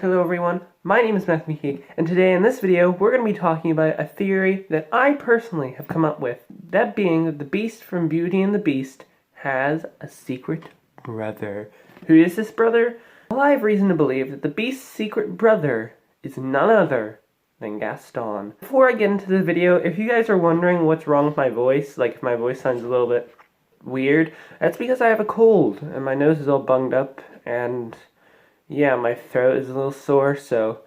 Hello everyone, my name is Matthew McKee, and today in this video we're going to be talking about a theory that I personally have come up with. That being that the Beast from Beauty and the Beast has a secret brother. Who is this brother? Well, I have reason to believe that the Beast's secret brother is none other than Gaston. Before I get into the video, if you guys are wondering what's wrong with my voice, like if my voice sounds a little bit weird, that's because I have a cold and my nose is all bunged up and yeah, my throat is a little sore, so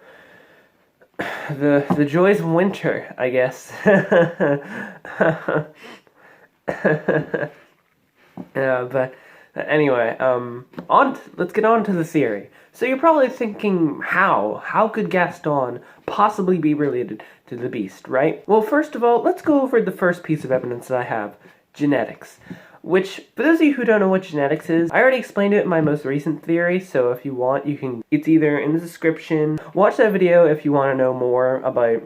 the joys of winter, I guess. But anyway, let's get on to the theory. So you're probably thinking, how could Gaston possibly be related to the Beast, right? Well, first of all, let's go over the first piece of evidence that I have, genetics. Which, for those of you who don't know what genetics is, I already explained it in my most recent theory, so if you want, it's either in the description. Watch that video if you want to know more about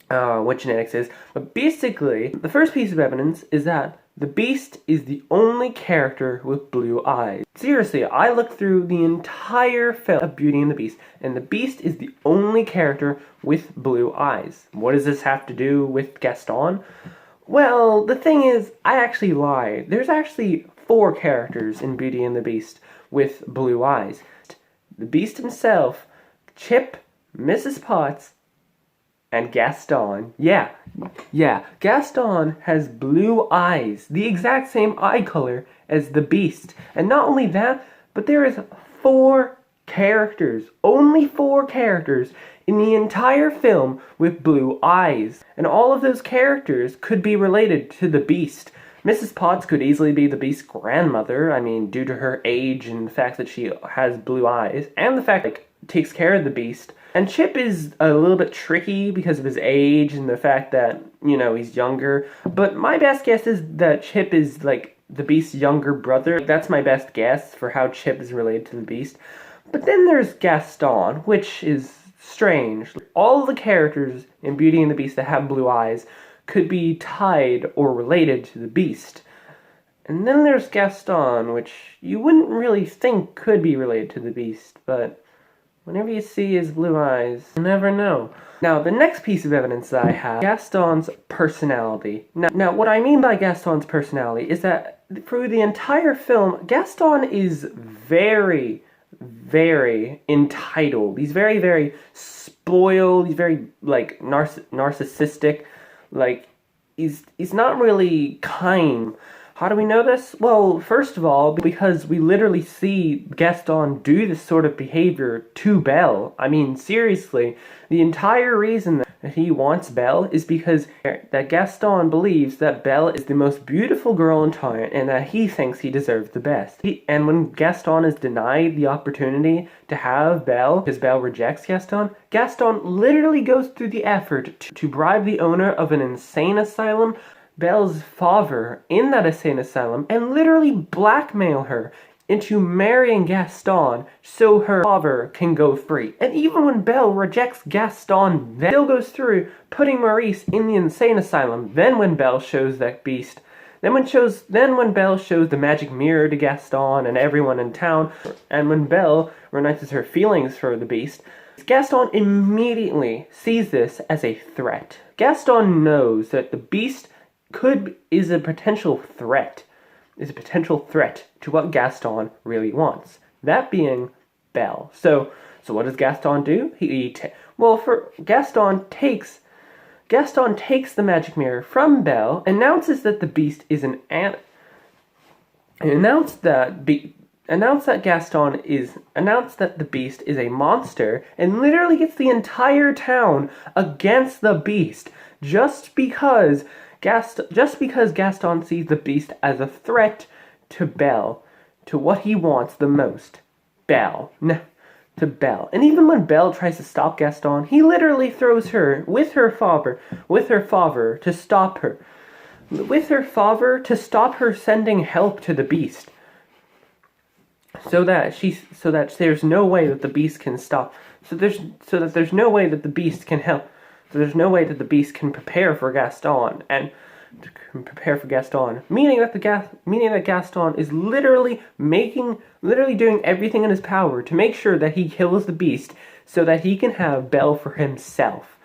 what genetics is. But basically, the first piece of evidence is that the Beast is the only character with blue eyes. Seriously, I looked through the entire film of Beauty and the Beast, and the Beast is the only character with blue eyes. What does this have to do with Gaston? Well, the thing is, I actually lied. There's actually 4 characters in Beauty and the Beast with blue eyes. The Beast himself, Chip, Mrs. Potts, and Gaston. Yeah, Gaston has blue eyes, the exact same eye color as the Beast. And not only that, but there is 4 characters, only 4 characters in the entire film with blue eyes. And all of those characters could be related to the Beast. Mrs. Potts could easily be the Beast's grandmother, I mean, due to her age and the fact that she has blue eyes, and the fact that she takes care of the Beast. And Chip is a little bit tricky because of his age and the fact that, you know, he's younger. But my best guess is that Chip is, like, the Beast's younger brother. That's my best guess for how Chip is related to the Beast. But then there's Gaston, which is strange. All the characters in Beauty and the Beast that have blue eyes could be tied or related to the Beast. And then there's Gaston, which you wouldn't really think could be related to the Beast, but whenever you see his blue eyes, you never know. Now, the next piece of evidence that I have, Gaston's personality. Now, what I mean by Gaston's personality is that through the entire film, Gaston is very entitled. He's very spoiled. He's very, like, narcissistic. Like, he's not really kind. How do we know this? Well, first of all, because we literally see Gaston do this sort of behavior to Belle. I mean, seriously, the entire reason that he wants Belle is because that Gaston believes that Belle is the most beautiful girl in town and that he thinks he deserves the best. And when Gaston is denied the opportunity to have Belle, because Belle rejects Gaston, Gaston literally goes through the effort to bribe the owner of an insane asylum, Belle's father, in that insane asylum, and literally blackmail her into marrying Gaston so her father can go free. And even when Belle rejects Gaston, then still goes through putting Maurice in the insane asylum. Then when Belle shows that Beast, then when Belle shows the magic mirror to Gaston and everyone in town, and when Belle renounces her feelings for the Beast, Gaston immediately sees this as a threat. Gaston knows that the Beast is a potential threat to what Gaston really wants. That being Belle. So what does Gaston do? Gaston takes the magic mirror from Belle, announces that the Beast is announced that the Beast is a monster, and literally gets the entire town against the Beast just because Gaston sees the Beast as a threat to Belle, to what he wants the most, Belle. To Belle. And even when Belle tries to stop Gaston, he literally throws her with her father to stop her. With her father to stop her sending help to the Beast. So that there's no way that the Beast can stop. So that there's no way that the Beast can help. So there's no way that the Beast can prepare for Gaston, meaning that Gaston is literally doing everything in his power to make sure that he kills the Beast, so that he can have Belle for himself.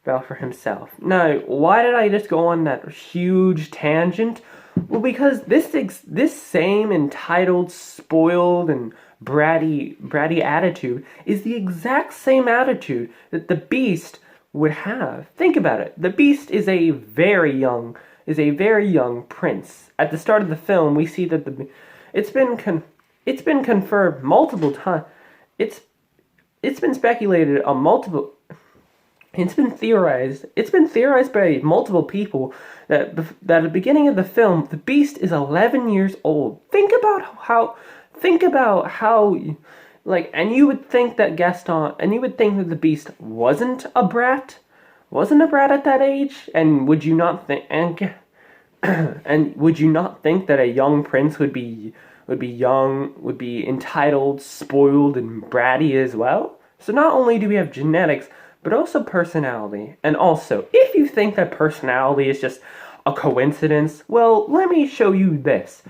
Belle for himself. Now, why did I just go on that huge tangent? Well, because this same entitled, spoiled, and bratty attitude is the exact same attitude that the Beast would have. Think about it. The Beast is a very young prince. At the start of the film, we see that it's been confirmed multiple times. It's been speculated on multiple. It's been theorized. It's been theorized by multiple people that at the beginning of the film, the Beast is 11 years old. Think about how, like, and you would think that the Beast wasn't a brat at that age, and would you not think, and would you not think that a young prince would be entitled, spoiled, and bratty as well? So not only do we have genetics, but also personality. And also, if you think that personality is just a coincidence, well, let me show you this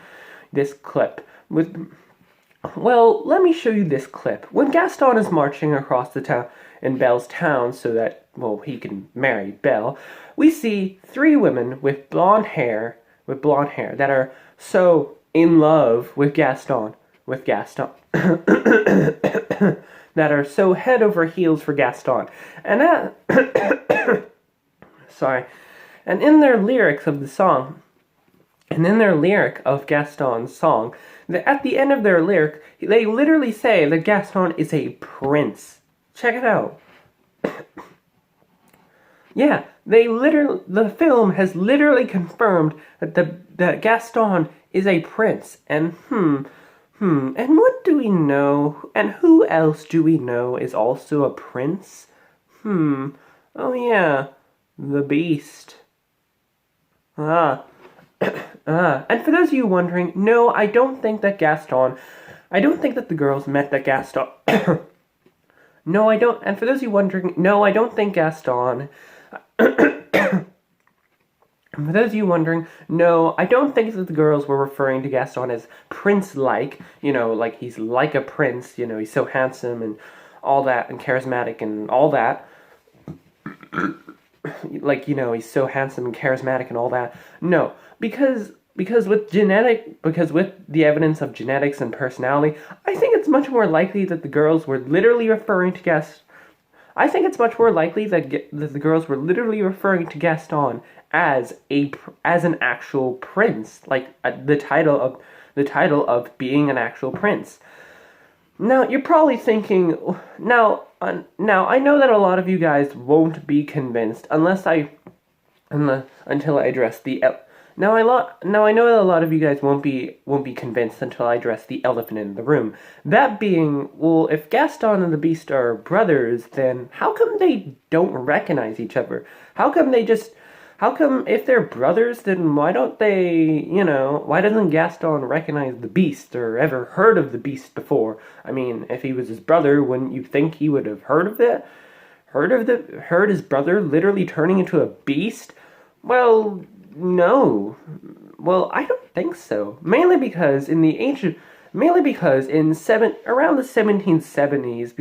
clip. Let me show you this clip. When Gaston is marching across the town, in Belle's town, so that, well, he can marry Belle, we see three women with blonde hair that are so in love with Gaston. That are so head over heels for Gaston. And that sorry. And in their lyrics of the song, and in their lyric of Gaston's song, at the end of their lyric, they literally say that Gaston is a prince. Check it out. Yeah, the film has literally confirmed that Gaston is a prince. And and what do we know? And who else do we know is also a prince? Oh yeah, the Beast. And for those of you wondering, no, I don't think that the girls met that Gaston. No, I don't. And for those of you wondering, no, I don't think Gaston. For those of you wondering, no, I don't think that the girls were referring to Gaston as prince-like, like he's like a prince, he's so handsome and all that, and charismatic and all that. Like, he's so handsome and charismatic and all that. No, because with the evidence of genetics and personality, I think it's much more likely that the girls were literally referring to Gaston. I think it's much more likely that the girls were literally referring to Gaston as an actual prince, like the title of being an actual prince. Now you're probably thinking, now I know that a lot of you guys won't be convinced until I address the. Now I know that a lot of you guys won't be convinced until I address the elephant in the room. That being, well, if Gaston and the Beast are brothers, then how come they don't recognize each other? How come if they're brothers, then why don't they, why doesn't Gaston recognize the Beast or ever heard of the Beast before? I mean, if he was his brother, wouldn't you think he would have heard of it? Heard his brother literally turning into a beast? Well, no. Well, I don't think so. Mainly because around the 1770s,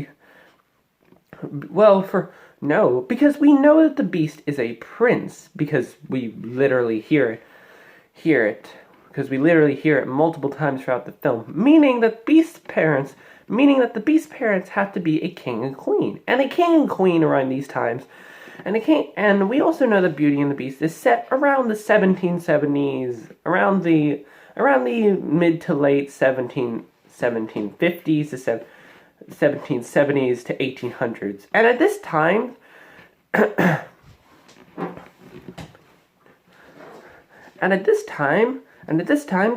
because we know that the Beast is a prince, because we literally hear it multiple times throughout the film, meaning that the Beast's parents have to be a king and queen, and a king and queen around these times. And we also know that Beauty and the Beast is set around the 1770s, around the mid to late 1750s to 1770s to 1800s. And at this time,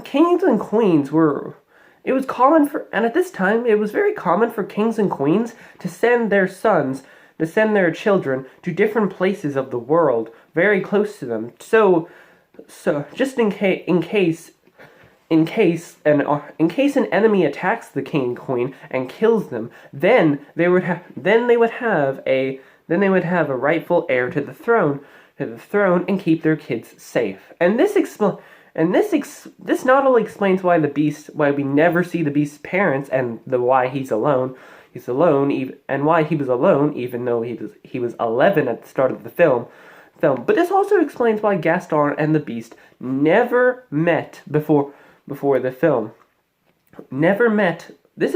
kings and queens were. It was very common for kings and queens to send their children to different places of the world, very close to them. So just in case an enemy attacks the king and queen and kills them, then they would have a rightful heir to the throne, and keep their kids safe. And this not only explains why we never see the Beast's parents and why he's alone. he's alone, and why he was alone, even though he was 11 at the start of the film. But this also explains why Gaston and the Beast never met before the film. Never met. This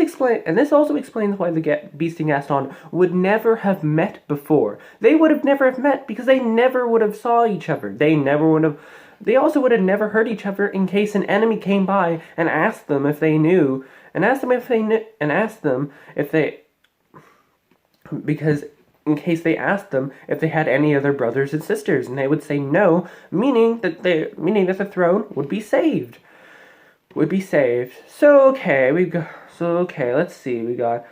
also explains why the Beast and Gaston would never have met before. They would have never have met because they never would have saw each other. They also would have never heard each other in case an enemy came by and asked them if they knew, because in case they asked them if they had any other brothers and sisters, and they would say no, meaning that the throne would be saved. So let's see. We got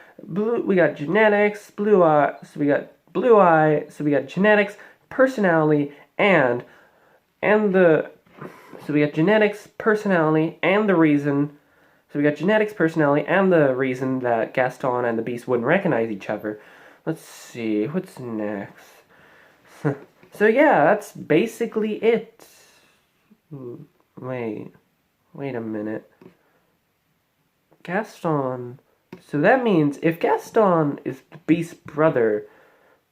genetics, blue eye. So we got genetics, personality, and the. So we got genetics, personality, and the reason. So we got genetics, personality, and the reason that Gaston and the Beast wouldn't recognize each other. Let's see, what's next? So yeah, that's basically it. Wait a minute. Gaston. So that means if Gaston is the Beast's brother,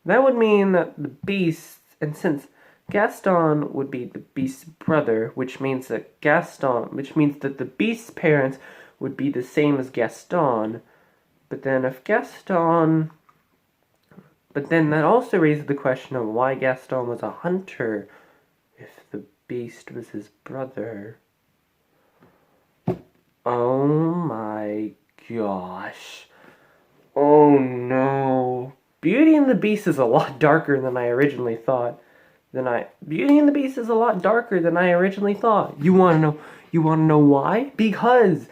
that would mean that the Beast, and since Gaston would be the Beast's brother, which means that the Beast's parents would be the same as Gaston. But then that also raises the question of why Gaston was a hunter if the Beast was his brother. Oh my gosh. Oh no. Beauty and the Beast is a lot darker than I originally thought. Beauty and the Beast is a lot darker than I originally thought. You wanna know why? Because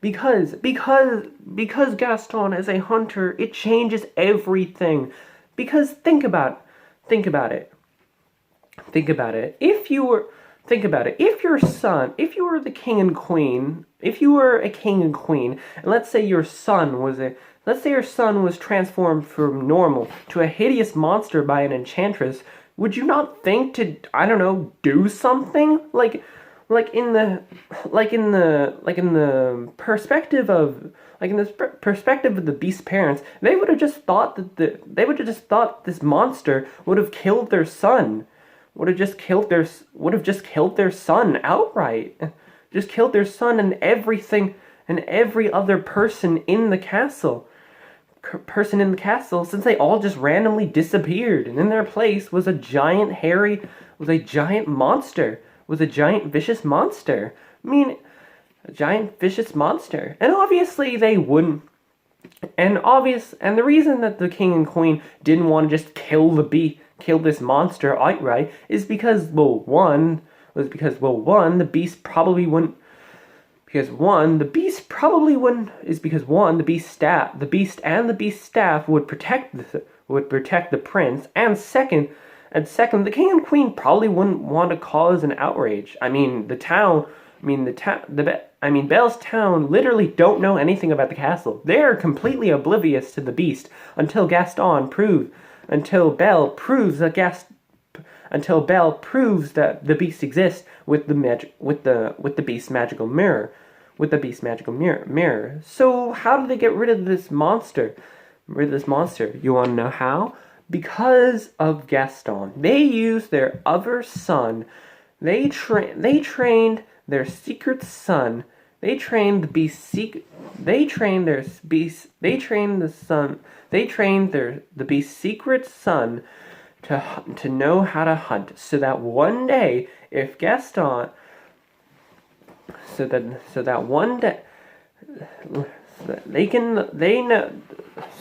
Gaston is a hunter, it changes everything. Because think about it. If you were the king and queen, and let's say your son was transformed from normal to a hideous monster by an enchantress, would you not think to, I don't know, do something? Like in the perspective of the Beast's parents, they would have just thought this monster would have killed their son. Would have just killed their son outright. Just killed their son and everything and every other person in the castle. Since they all just randomly disappeared, and in their place was a giant vicious monster. A giant vicious monster. And obviously they wouldn't. And the reason that the king and queen didn't want to just kill this monster outright is because, one, the beast probably wouldn't. The beast and the beast's staff would protect the prince, and second, the king and queen probably wouldn't want to cause an outrage. Belle's town literally don't know anything about the castle. They are completely oblivious to the beast until Belle proves that the beast exists with the beast's magical mirror. So how do they get rid of this monster? You want to know how? Because of Gaston. They used their other son. They trained their secret son. They trained the beast's secret son to know how to hunt, so that one day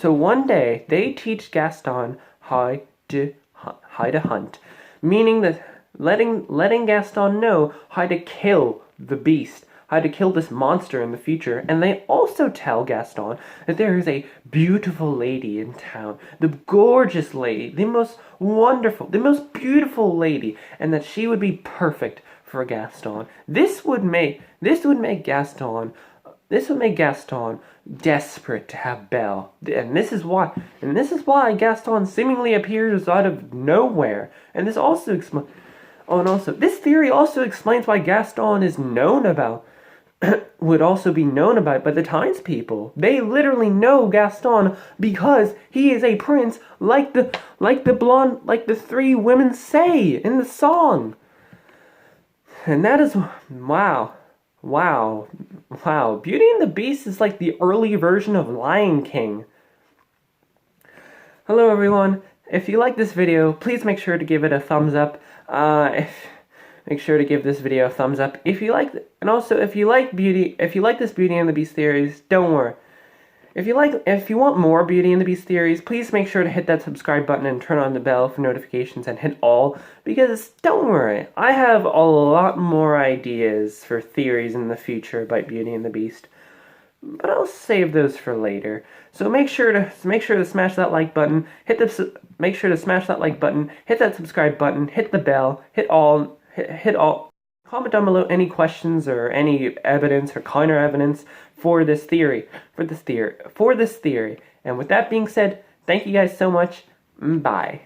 one day they teach Gaston how to hunt, meaning that letting Gaston know how to kill the beast, how to kill this monster in the future. And they also tell Gaston that there is a beautiful lady in town, the gorgeous lady, the most wonderful, the most beautiful lady, and that she would be perfect for Gaston. This would make Gaston desperate to have Belle, and this is why Gaston seemingly appears out of nowhere. And this also this theory also explains why Gaston is known about would also be known about by the townspeople. They literally know Gaston because he is a prince, like the three women say in the song. And that is wow. Wow. Wow. Beauty and the Beast is like the early version of Lion King. Hello everyone. If you like this video, please make sure to give it a thumbs up. Make sure to give this video a thumbs up if you like and also if you like this Beauty and the Beast theories, don't worry. If you want more Beauty and the Beast theories, please make sure to hit that subscribe button and turn on the bell for notifications and hit all, because don't worry, I have a lot more ideas for theories in the future about Beauty and the Beast. But I'll save those for later. So make sure to smash that like button, make sure to smash that like button, hit that subscribe button, hit the bell, hit all. Comment down below any questions or any evidence or counter evidence for this theory. And with that being said, thank you guys so much. Bye.